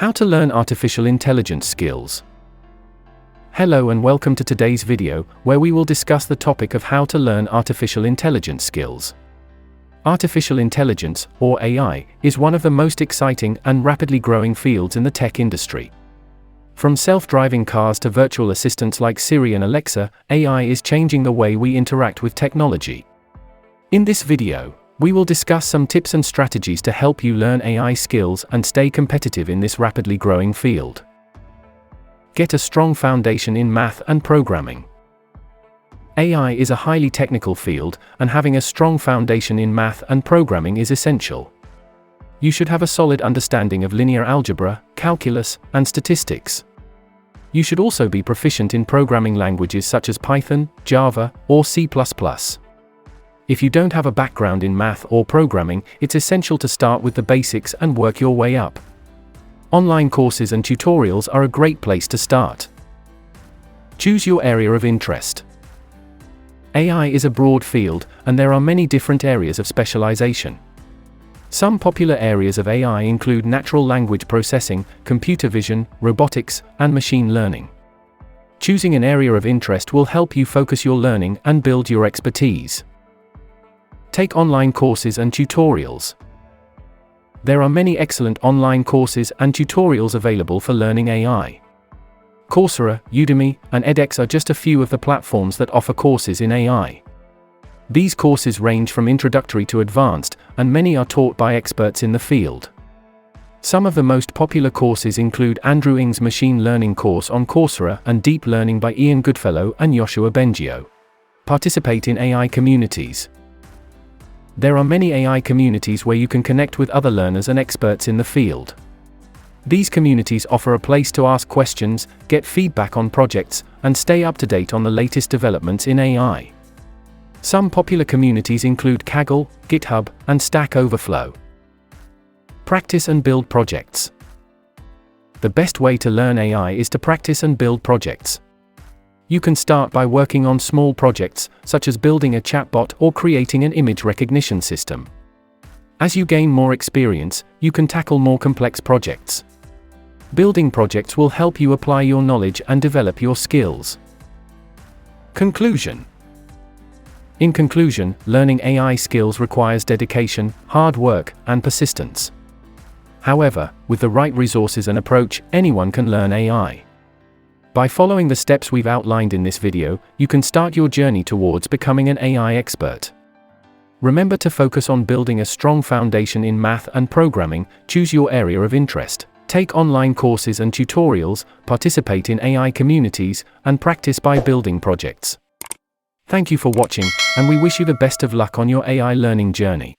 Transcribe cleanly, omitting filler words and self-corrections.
How to learn artificial intelligence skills. Hello and welcome to today's video, where we will discuss the topic of how to learn artificial intelligence skills. Artificial intelligence, or AI, is one of the most exciting and rapidly growing fields in the tech industry. From self-driving cars to virtual assistants like Siri and Alexa, AI is changing the way we interact with technology. In this video, we will discuss some tips and strategies to help you learn AI skills and stay competitive in this rapidly growing field. Get a strong foundation in math and programming. AI is a highly technical field, and having a strong foundation in math and programming is essential. You should have a solid understanding of linear algebra, calculus, and statistics. You should also be proficient in programming languages such as Python, Java, or C++. If you don't have a background in math or programming, it's essential to start with the basics and work your way up. Online courses and tutorials are a great place to start. Choose your area of interest. AI is a broad field, and there are many different areas of specialization. Some popular areas of AI include natural language processing, computer vision, robotics, and machine learning. Choosing an area of interest will help you focus your learning and build your expertise. Take online courses and tutorials. There are many excellent online courses and tutorials available for learning AI. Coursera, Udemy, and edX are just a few of the platforms that offer courses in AI. These courses range from introductory to advanced, and many are taught by experts in the field. Some of the most popular courses include Andrew Ng's machine learning course on Coursera and Deep Learning by Ian Goodfellow and Yoshua Bengio. Participate in AI communities. There are many AI communities where you can connect with other learners and experts in the field. These communities offer a place to ask questions, get feedback on projects, and stay up to date on the latest developments in AI. Some popular communities include Kaggle, GitHub, and Stack Overflow. Practice and build projects. The best way to learn AI is to practice and build projects. You can start by working on small projects, such as building a chatbot or creating an image recognition system. As you gain more experience, you can tackle more complex projects. Building projects will help you apply your knowledge and develop your skills. Conclusion. In conclusion, learning AI skills requires dedication, hard work, and persistence. However, with the right resources and approach, anyone can learn AI. By following the steps we've outlined in this video, you can start your journey towards becoming an AI expert. Remember to focus on building a strong foundation in math and programming, choose your area of interest, take online courses and tutorials, participate in AI communities, and practice by building projects. Thank you for watching, and we wish you the best of luck on your AI learning journey.